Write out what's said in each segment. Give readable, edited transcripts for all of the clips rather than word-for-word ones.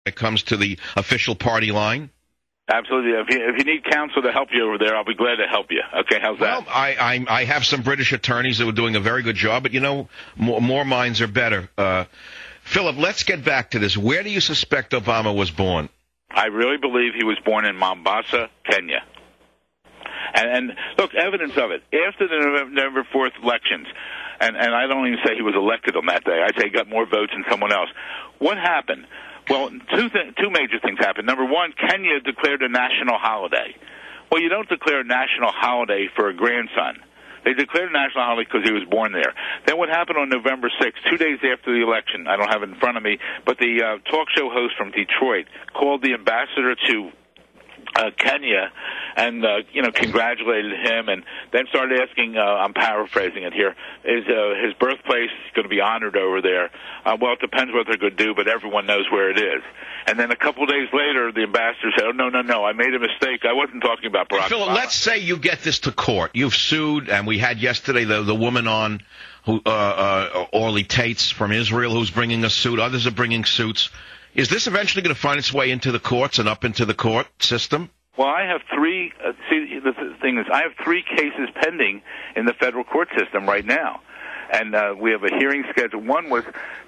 it comes to the official party line? Absolutely. If you need counsel to help you over there, I'll be glad to help you. Okay, how's that? Well, I have some British attorneys that are doing a very good job, but, more minds are better. Philip, let's get back to this. Where do you suspect Obama was born? I really believe he was born in Mombasa, Kenya. And look, evidence of it. After the November 4th elections, and I don't even say he was elected on that day. I'd say he got more votes than someone else. What happened? Well, two major things happened. Number one, Kenya declared a national holiday. Well, you don't declare a national holiday for a grandson. They declared a national holiday because he was born there. Then what happened on November 6th, 2 days after the election, I don't have it in front of me, but the talk show host from Detroit called the ambassador to Kenya and, congratulated him and then started asking, I'm paraphrasing it here, is his birthplace going to be honored over there? Well, it depends what they're going to do, but everyone knows where it is. And then a couple of days later, the ambassador said, no, I made a mistake. I wasn't talking about Barack Obama. Let's say you get this to court. You've sued, and we had yesterday the woman on, who Orly Tates from Israel, who's bringing a suit. Others are bringing suits. Is this eventually going to find its way into the courts and up into the court system? Well, I have three. See, the thing is, I have 3 cases pending in the federal court system right now, and we have a hearing scheduled. One was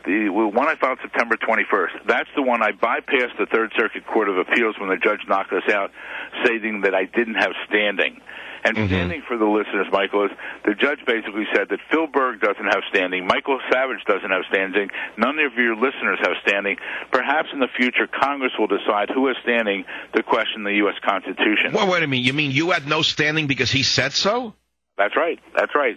the one I filed September 21st. That's the one I bypassed the Third Circuit Court of Appeals when the judge knocked us out, stating that I didn't have standing. And standing for the listeners, Michael, is the judge basically said that Phil Berg doesn't have standing, Michael Savage doesn't have standing, none of your listeners have standing. Perhaps in the future, Congress will decide who has standing to question the U.S. Constitution. Well, wait a minute. You mean you had no standing because he said so? That's right.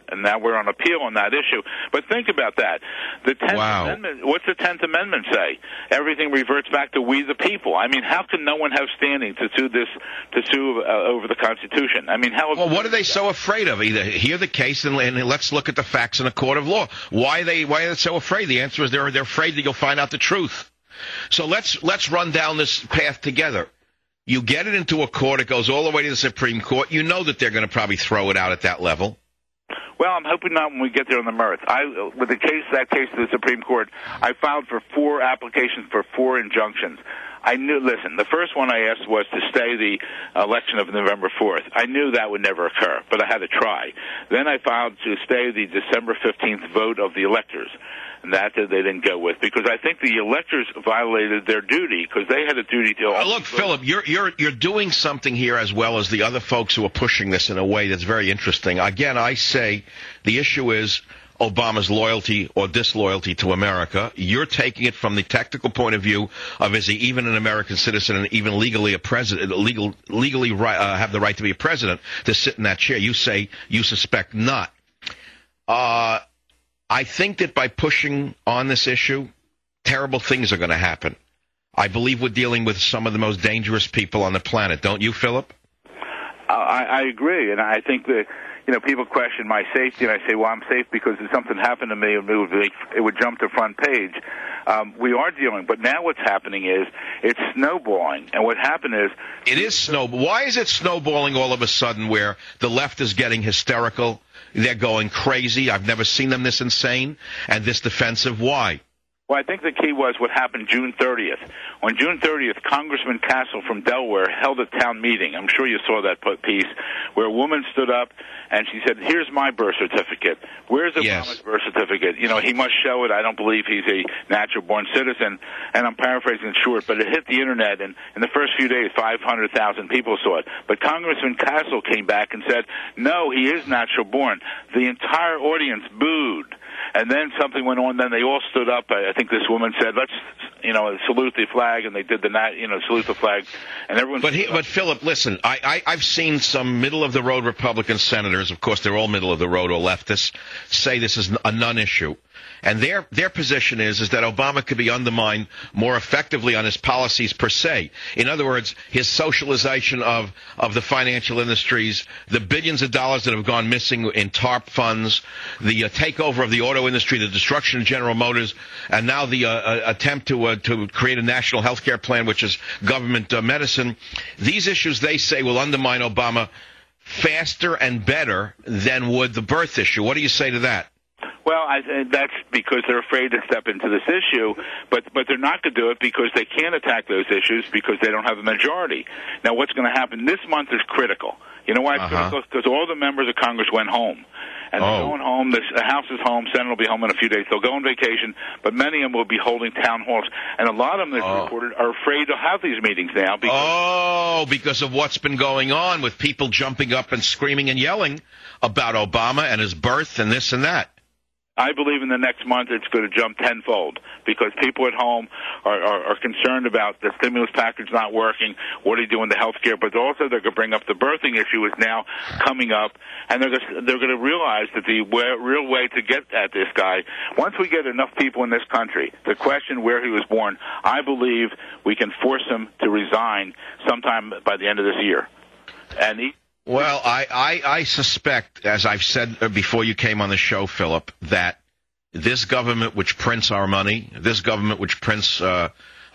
And now we're on appeal on that issue. But think about that. The 10th Amendment, what's the 10th Amendment say? Everything reverts back to we the people. I mean, how can no one have standing to sue over the Constitution? I mean, how... Well, what are they so afraid of? Either hear the case and let's look at the facts in a court of law. Why are they so afraid? The answer is they're afraid that you'll find out the truth. So let's run down this path together. You get it into a court, it goes all the way to the Supreme Court. You know that they're going to probably throw it out at that level. Well, I'm hoping not when we get there on the merits. With that case to the Supreme Court, I filed for 4 applications for 4 injunctions. Listen, the first one I asked was to stay the election of November 4th. I knew that would never occur, but I had to try. Then I filed to stay the December 15th vote of the electors. And that they didn't go with because I think the electors violated their duty because they had a duty to. Look, Philip, you're doing something here as well as the other folks who are pushing this in a way that's very interesting. Again, I say the issue is Obama's loyalty or disloyalty to America. You're taking it from the technical point of view of is he even an American citizen and even legally a president, legally have the right to be a president to sit in that chair. You say you suspect not. I think that by pushing on this issue, terrible things are going to happen. I believe we're dealing with some of the most dangerous people on the planet. Don't you, Philip? I agree, and I think that people question my safety, and I say, well, I'm safe because if something happened to me, it would jump to front page. We are dealing, but now what's happening is it's snowballing, and what happened is... It is snowballing. Why is it snowballing all of a sudden where the left is getting hysterical? They're going crazy. I've never seen them this insane and this defensive. Why? Well, I think the key was what happened June 30th. On June 30th, Congressman Castle from Delaware held a town meeting. I'm sure you saw that piece where a woman stood up and she said, here's my birth certificate. Where's Obama's birth certificate? He must show it. I don't believe he's a natural-born citizen. And I'm paraphrasing it short, but it hit the Internet, and in the first few days, 500,000 people saw it. But Congressman Castle came back and said, no, he is natural-born. The entire audience booed. And then something went on. Then they all stood up. I think this woman said, let's, salute the flag. And they did salute the flag. And everyone. But Philip, listen, I've seen some middle-of-the-road Republican senators, of course, they're all middle-of-the-road or leftists, say this is a non-issue. And their position is that Obama could be undermined more effectively on his policies per se. In other words, his socialization of the financial industries, the billions of dollars that have gone missing in TARP funds, the takeover of the auto industry, the destruction of General Motors, and now the attempt to create a national health care plan, which is government medicine. These issues, they say, will undermine Obama faster and better than would the birth issue. What do you say to that? Well, that's because they're afraid to step into this issue, but they're not going to do it because they can't attack those issues because they don't have a majority. Now, what's going to happen this month is critical. You know why it's critical? Because all the members of Congress went home. And they're going home. The House is home. Senate will be home in a few days. They'll go on vacation, but many of them will be holding town halls. And a lot of them, that's reported, are afraid to have these meetings now. Because of what's been going on with people jumping up and screaming and yelling about Obama and his birth and this and that. I believe in the next month it's going to jump tenfold because people at home are concerned about the stimulus package not working, what are you doing to health care, but also they're going to bring up the birthing issue is now coming up, and they're going to realize that the real way to get at this guy, once we get enough people in this country to question where he was born, I believe we can force him to resign sometime by the end of this year. And Well, I suspect, as I've said before you came on the show, Philip, that this government which prints our money, this government which prints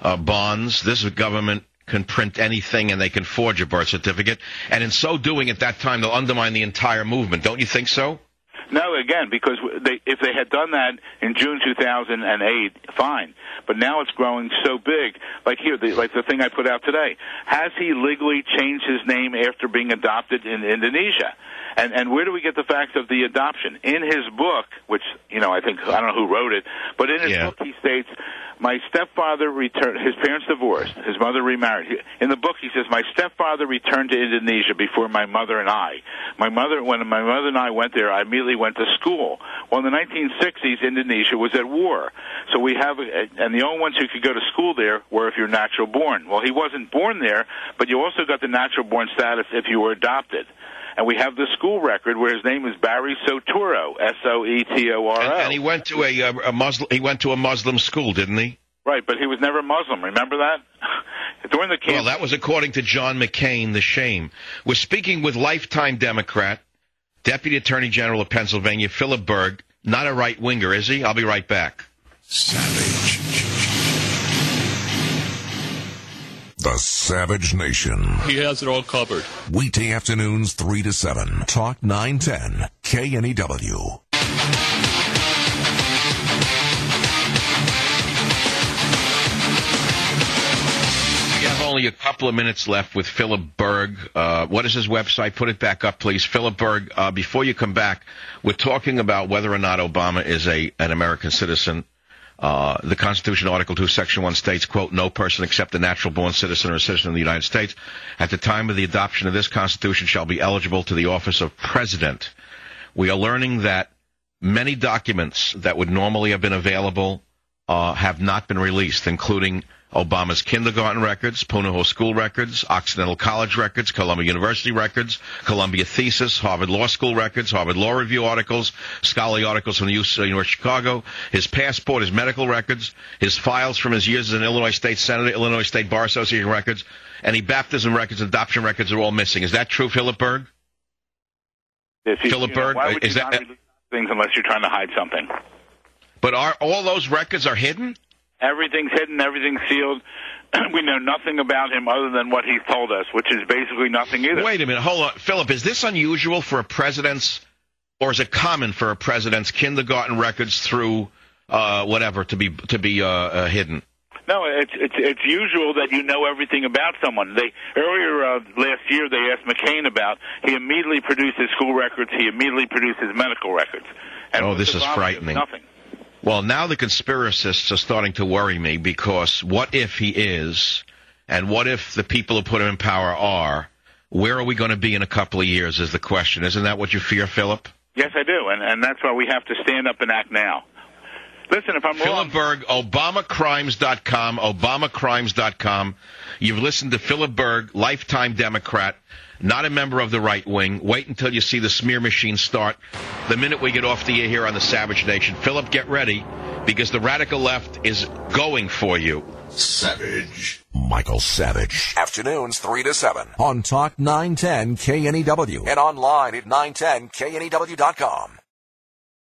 bonds, this government can print anything and they can forge a birth certificate. And in so doing, at that time, they'll undermine the entire movement. Don't you think so? No, again, because if they had done that in June 2008, fine. But now it's growing so big. Like here, like the thing I put out today. Has he legally changed his name after being adopted in Indonesia? And where do we get the facts of the adoption? In his book, which, I don't know who wrote it, but in his book he states, my stepfather returned, his parents divorced, his mother remarried. In the book he says, my stepfather returned to Indonesia before my mother and I. When my mother and I went there, I immediately went to school. Well, in the 1960s, Indonesia was at war. So we have, and the only ones who could go to school there were if you're natural born. Well, he wasn't born there, but you also got the natural born status if you were adopted. And we have the school record where his name is Barry Soetoro, Soetoro. And he went to a Muslim. He went to a Muslim school, didn't he? Right, but he was never Muslim. Remember that? During the campaign. Well, that was according to John McCain. The shame. We're speaking with lifetime Democrat, Deputy Attorney General of Pennsylvania, Philip Berg. Not a right winger, is he? I'll be right back. Savage. The Savage Nation. He has it all covered. Weekday afternoons 3 to 7. Talk 910 KNEW. We have only a couple of minutes left with Philip Berg. What is his website? Put it back up, please. Philip Berg, before you come back, we're talking about whether or not Obama is an American citizen. The Constitution, Article 2, Section 1 states, quote, no person except a natural-born citizen or a citizen of the United States at the time of the adoption of this Constitution shall be eligible to the office of President. We are learning that many documents that would normally have been available have not been released, including Obama's kindergarten records, Punahou School records, Occidental College records, Columbia University records, Columbia thesis, Harvard Law School records, Harvard Law Review articles, scholarly articles from the University of Chicago, his passport, his medical records, his files from his years as an Illinois State Senator, Illinois State Bar Association records, any baptism records, adoption records are all missing. Is that true, Philip Berg? Philip Berg, why would you not release things unless you're trying to hide something? But all those records are hidden? Everything's hidden, everything's sealed. We know nothing about him other than what he's told us, which is basically nothing either. Wait a minute, hold on. Philip, is this unusual for a president's, or is it common for a president's kindergarten records through whatever to be hidden? No, it's usual that you know everything about someone. Earlier last year they asked McCain about. He immediately produced his school records. He immediately produced his medical records. And this is frightening. Nothing. Well, now the conspiracists are starting to worry me because what if he is, and what if the people who put him in power are? Where are we going to be in a couple of years is the question. Isn't that what you fear, Philip? Yes, I do, and that's why we have to stand up and act now. Listen, if I'm wrong... Philip Berg, ObamaCrimes.com, ObamaCrimes.com. You've listened to Philip Berg, lifetime Democrat, not a member of the right wing. Wait until you see the smear machine start the minute we get off the air here on the Savage Nation. Philip, get ready, because the radical left is going for you. Savage. Michael Savage. Afternoons 3 to 7 on Talk 910 KNEW and online at 910KNEW.com.